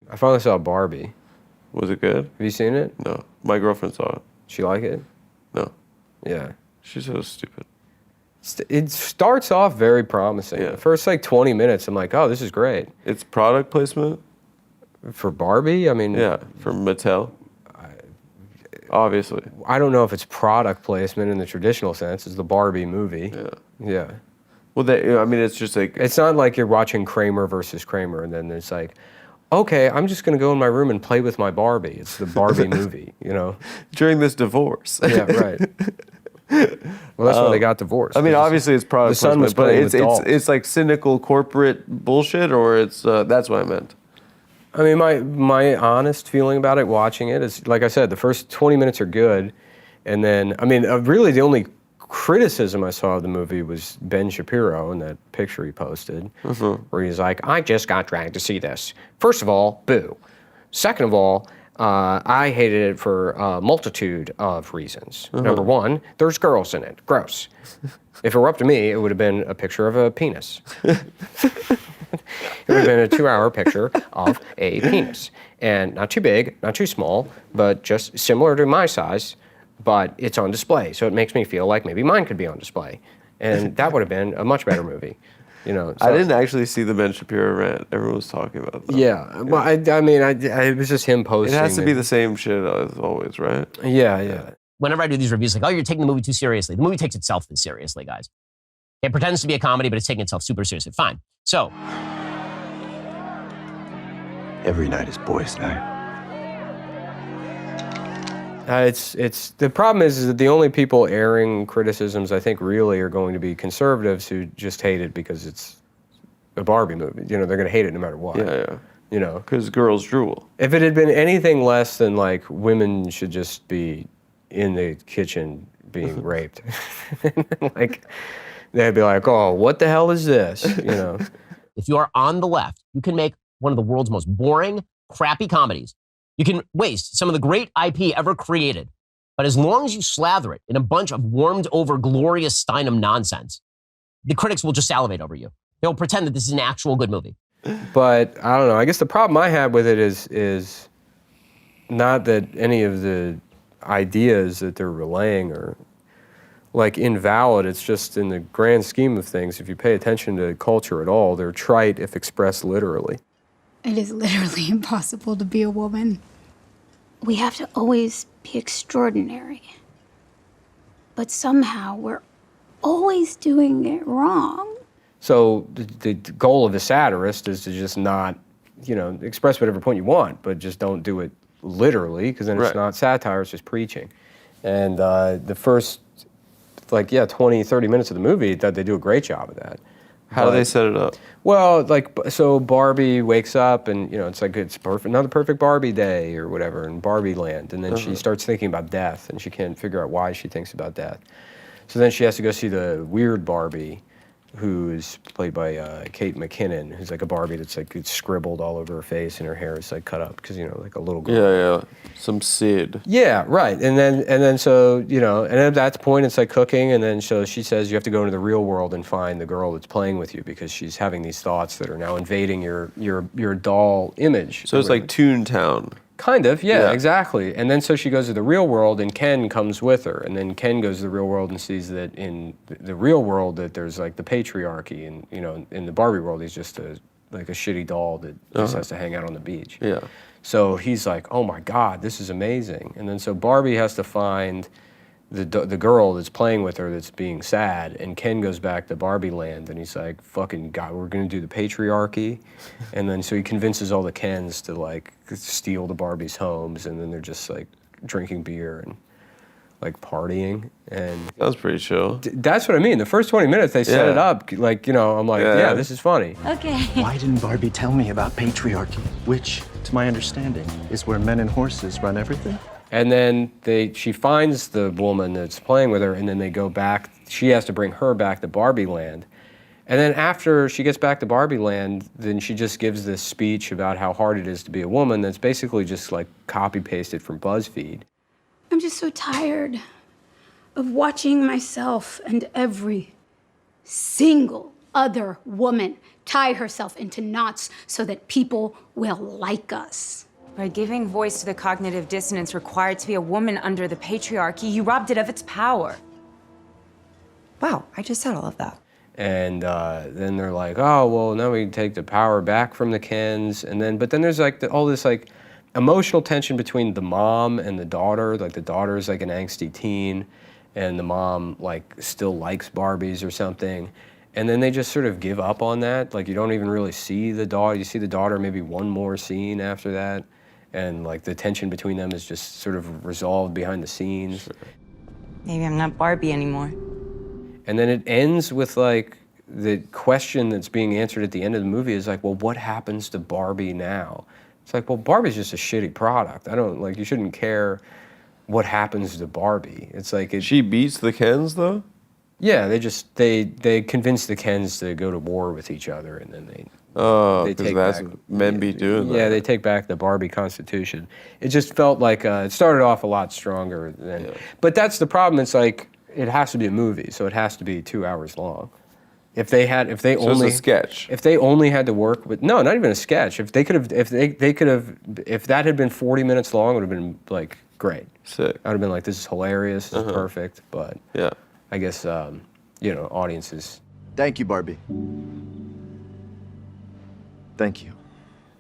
I finally saw Barbie. Was it good? Have you seen it? No. My girlfriend saw it. She like it? No. Yeah. She's so stupid. It starts off very promising. Yeah. The first like 20 minutes, I'm like, oh, this is great. It's product placement? For Barbie, I mean... Yeah, from Mattel. Obviously. I don't know if it's product placement in the traditional sense. It's the Barbie movie. Yeah. Yeah. Well, I mean, it's just like... It's not like you're watching Kramer versus Kramer, and then it's like, okay, I'm just going to go in my room and play with my Barbie. It's the Barbie movie, you know? During this divorce. Yeah, right. Well, that's when they got divorced. I mean, obviously it's product placement, but it's like cynical corporate bullshit, or it's that's what I meant. I mean, my honest feeling about it, watching it, is, like I said, the first 20 minutes are good, and then, I mean, really the only criticism I saw of the movie was Ben Shapiro in that picture he posted, where he's like, I just got dragged to see this. First of all, boo. Second of all, I hated it for a multitude of reasons. Number one, there's girls in it. Gross. If it were up to me, it would have been a picture of a penis. It would have been a 2-hour picture of a penis. And not too big, not too small, but just similar to my size, but it's on display. So it makes me feel like maybe mine could be on display. And that would have been a much better movie. You know, so. I didn't actually see the Ben Shapiro rant. Everyone was talking about that. Yeah, well, I mean, it was just him posting. It has to be the same shit as always, right? Yeah. Whenever I do these reviews, like, oh, you're taking the movie too seriously. The movie takes itself seriously, guys. It pretends to be a comedy, but it's taking itself super seriously. Fine. So. Every night is boys' night. It's the problem is that the only people airing criticisms, I think, really are going to be conservatives who just hate it because it's a Barbie movie. You know, they're going to hate it no matter what. Yeah. You know, because girls drool. If it had been anything less than like women should just be in the kitchen being raped, like they'd be like, oh, what the hell is this? You know. If you are on the left, you can make one of the world's most boring, crappy comedies. You can waste some of the great IP ever created. But as long as you slather it in a bunch of warmed over glorious Steinem nonsense, the critics will just salivate over you. They'll pretend that this is an actual good movie. But I don't know. I guess the problem I have with it is not that any of the ideas that they're relaying are like invalid. It's just in the grand scheme of things, if you pay attention to culture at all, they're trite if expressed literally. It is literally impossible to be a woman. We have to always be extraordinary. But somehow we're always doing it wrong. So the goal of the satirist is to just not, you know, express whatever point you want, but just don't do it literally, because then it's not satire, it's just preaching. And the first, 20, 30 minutes of the movie, that they do a great job of that. How do they set it up? Well, so Barbie wakes up and, you know, it's like it's perfect, another perfect Barbie day or whatever in Barbie land. And then she starts thinking about death and she can't figure out why she thinks about death. So then she has to go see the weird Barbie, who's played by Kate McKinnon, who's like a Barbie that's like it's scribbled all over her face and her hair is like cut up because, you know, like a little girl. Yeah. Some Sid. Yeah, right. And then so, you know, and at that point it's like cooking, and then so she says you have to go into the real world and find the girl that's playing with you because she's having these thoughts that are now invading your doll image. So it's like Toon Town. Kind of, yeah, exactly. And then so she goes to the real world and Ken comes with her. And then Ken goes to the real world and sees that in the real world that there's like the patriarchy, and, you know, in the Barbie world he's just a shitty doll that just has to hang out on the beach. Yeah. So he's like, oh my God, this is amazing. And then so Barbie has to find the girl that's playing with her that's being sad, and Ken goes back to Barbie land and he's like, fucking God, we're gonna do the patriarchy. And then so he convinces all the Kens to like steal the Barbies' homes, and then they're just like drinking beer and like partying. And that was pretty chill. That's what I mean. The first 20 minutes they set it up, like, you know, I'm like, yeah, this is funny. Okay. Why didn't Barbie tell me about patriarchy, which, to my understanding, is where men and horses run everything? And then she finds the woman that's playing with her, and then they go back. She has to bring her back to Barbie land. And then after she gets back to Barbie land, then she just gives this speech about how hard it is to be a woman that's basically just like copy-pasted from BuzzFeed. I'm just so tired of watching myself and every single other woman tie herself into knots so that people will like us. By giving voice to the cognitive dissonance required to be a woman under the patriarchy, you robbed it of its power. Wow, I just said all of that. And then they're like, oh, well, now we can take the power back from the Kens. But then there's like all this like emotional tension between the mom and the daughter. Like the daughter's like an angsty teen, and the mom like still likes Barbies or something. And then they just sort of give up on that. Like you don't even really see the daughter. You see the daughter maybe one more scene after that. And like the tension between them is just sort of resolved behind the scenes. Maybe I'm not Barbie anymore. And then it ends with like the question that's being answered at the end of the movie is like, well, what happens to Barbie now? It's like, well, Barbie's just a shitty product. You shouldn't care what happens to Barbie. It's like she beats the Kens though? Yeah, they convince the Kens to go to war with each other, and then they because that's what men be doing. Yeah, they take back the Barbie Constitution. It just felt like it started off a lot stronger than. Yeah. But that's the problem. It's like it has to be a movie, so it has to be 2 hours long. If they it's only a sketch. If they only had to work with not even a sketch. If that had been 40 minutes long, it would have been like great. Sick. I would have been like, this is hilarious, this is perfect. But yeah, I guess audiences. Thank you, Barbie. Thank you.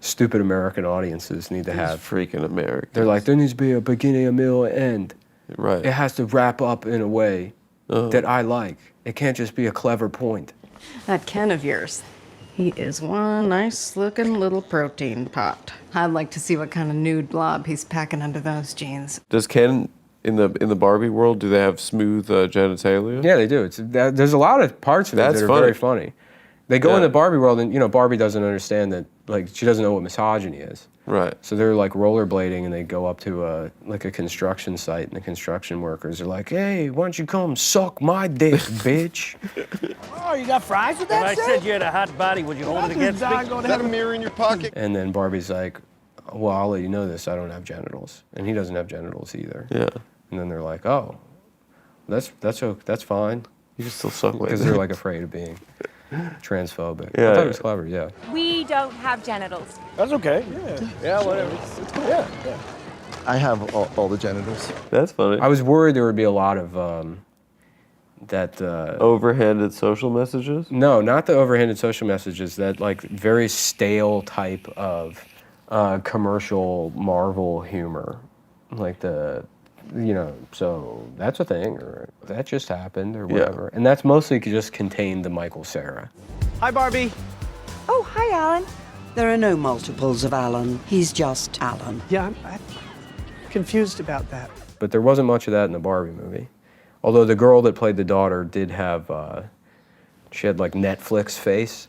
Stupid American audiences need to have freaking Americans. They're like, there needs to be a beginning, a middle, and end. Right. It has to wrap up in a way that I like. It can't just be a clever point. That Ken of yours, he is one nice-looking little protein pot. I'd like to see what kind of nude blob he's packing under those jeans. Does Ken in the Barbie world, do they have smooth genitalia? Yeah, they do. There's a lot of parts of it that are very funny. They go in the Barbie world, and Barbie doesn't understand that. Like she doesn't know what misogyny is. Right. So they're like rollerblading, and they go up to a construction site, and the construction workers are like, "Hey, why don't you come suck my dick, bitch?" Oh, you got fries with that? If I said you had a hot body, would you hold it against me? Is that a mirror in your pocket? And then Barbie's like, "Well, I'll let you know this. I don't have genitals," and he doesn't have genitals either. Yeah. And then they're like, "Oh, that's fine." You can still suck because they're like afraid of being transphobic. Yeah, I thought it was clever. Yeah. We don't have genitals. That's okay. Yeah, whatever. It's cool. Yeah. I have all the genitals. That's funny. I was worried there would be a lot of overhanded social messages? No, not the overhanded social messages. That like very stale type of commercial Marvel humor, like so that's a thing, or that just happened, or whatever. And that's mostly just contained the Michael Cera. Hi, Barbie. Oh, hi, Alan. There are no multiples of Alan. He's just Alan. Yeah, I'm confused about that. But there wasn't much of that in the Barbie movie. Although the girl that played the daughter did have, she had like Netflix face,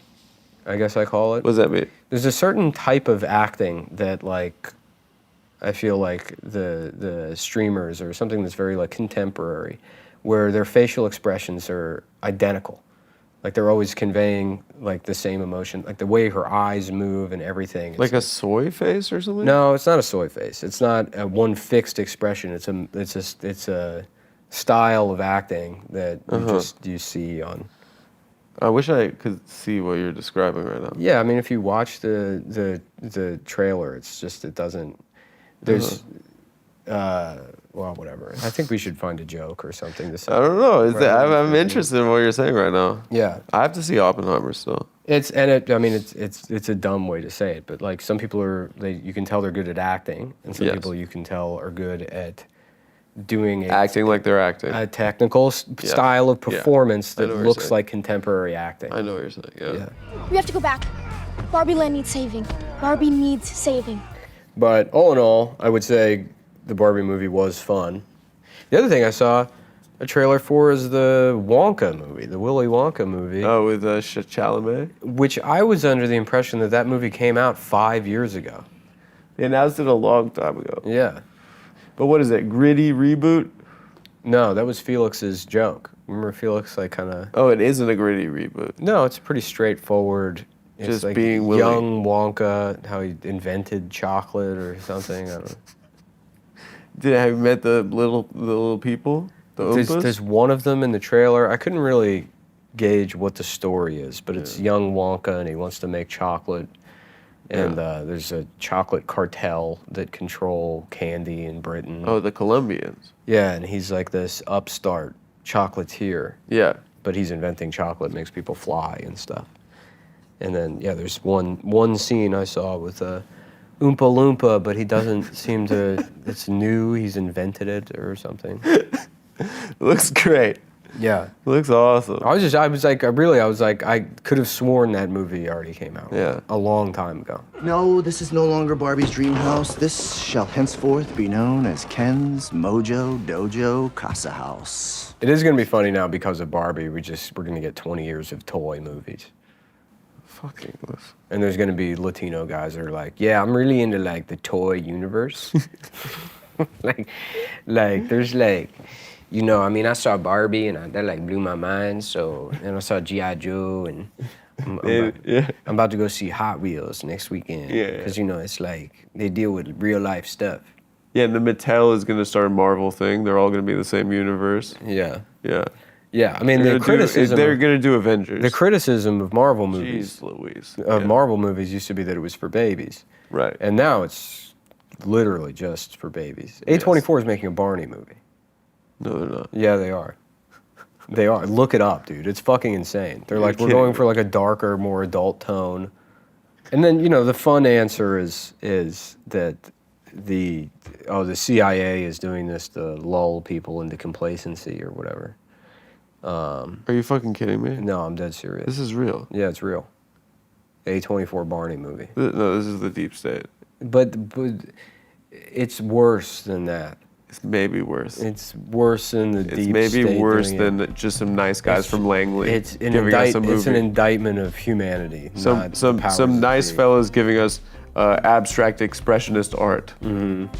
I guess I call it. What does that mean? There's a certain type of acting that like, I feel like the streamers or something that's very like contemporary, where their facial expressions are identical. Like they're always conveying like the same emotion, like the way her eyes move and everything. Like a soy face or something? No, it's not a soy face. It's not a one fixed expression. It's a style of acting that you see on. I wish I could see what you're describing right now. Yeah, I mean, if you watch the trailer, it doesn't. There's, well, whatever. I think we should find a joke or something to say. I don't know. I'm interested in what you're saying right now. Yeah, I have to see Oppenheimer still. It's a dumb way to say it, but like some people you can tell they're good at acting, and some people you can tell are good at doing acting like they're acting. A technical style of performance that looks like contemporary acting. I know what you're saying. Yeah. We have to go back. Barbie Land needs saving. Barbie needs saving. But all in all, I would say the Barbie movie was fun. The other thing I saw a trailer for is the Wonka movie, the Willy Wonka movie. Oh, with Chalamet? Which I was under the impression that movie came out 5 years ago. They announced it a long time ago. Yeah. But what is it, gritty reboot? No, that was Felix's joke. Remember Felix kind of... Oh, it isn't a gritty reboot. No, it's pretty straightforward. It's just like being Willy. Young Wonka, how he invented chocolate or something. I don't know. Have you met the little people? There's one of them in the trailer. I couldn't really gauge what the story is, but it's young Wonka and he wants to make chocolate. And there's a chocolate cartel that control candy in Britain. Oh, the Colombians. Yeah, and he's like this upstart chocolatier. Yeah. But he's inventing chocolate, makes people fly and stuff. And then, there's one scene I saw with a Oompa Loompa, but he doesn't seem to, it's new, he's invented it or something. Looks great. Yeah. Looks awesome. I could have sworn that movie already came out. Yeah. A long time ago. No, this is no longer Barbie's dream house. This shall henceforth be known as Ken's Mojo Dojo Casa House. It is going to be funny now because of Barbie. We're going to get 20 years of toy movies. Fucking listen. And there's going to be Latino guys that are like, yeah, I'm really into like the toy universe. like there's like, you know, I mean, I saw Barbie and that like blew my mind. So, and I saw G.I. Joe and I'm about to go see Hot Wheels next weekend. Yeah. Because, you know, it's like they deal with real life stuff. Yeah, and the Mattel is going to start a Marvel thing. They're all going to be the same universe. Yeah. Yeah. Yeah, I mean, they're going to do Avengers. The criticism of Marvel movies, Jeez Louise. Marvel movies used to be that it was for babies. Right. And now it's literally just for babies. A24 is making a Barney movie. No, they're not. Yeah, they are. They are. Look it up, dude. It's fucking insane. They're like, we're kidding going me. for like a darker, more adult tone. And then, you know, the fun answer is that the CIA is doing this to lull people into complacency or whatever. Are you fucking kidding me? No, I'm dead serious. This is real. Yeah, it's real. A24 Barney movie. No, this is the deep state. But it's worse than that. It's maybe worse. It's worse than the deep state. It's maybe worse doing than just some nice guys from Langley it's an giving us a movie. It's an indictment of humanity. Some nice fellas giving us abstract expressionist art. Mm-hmm.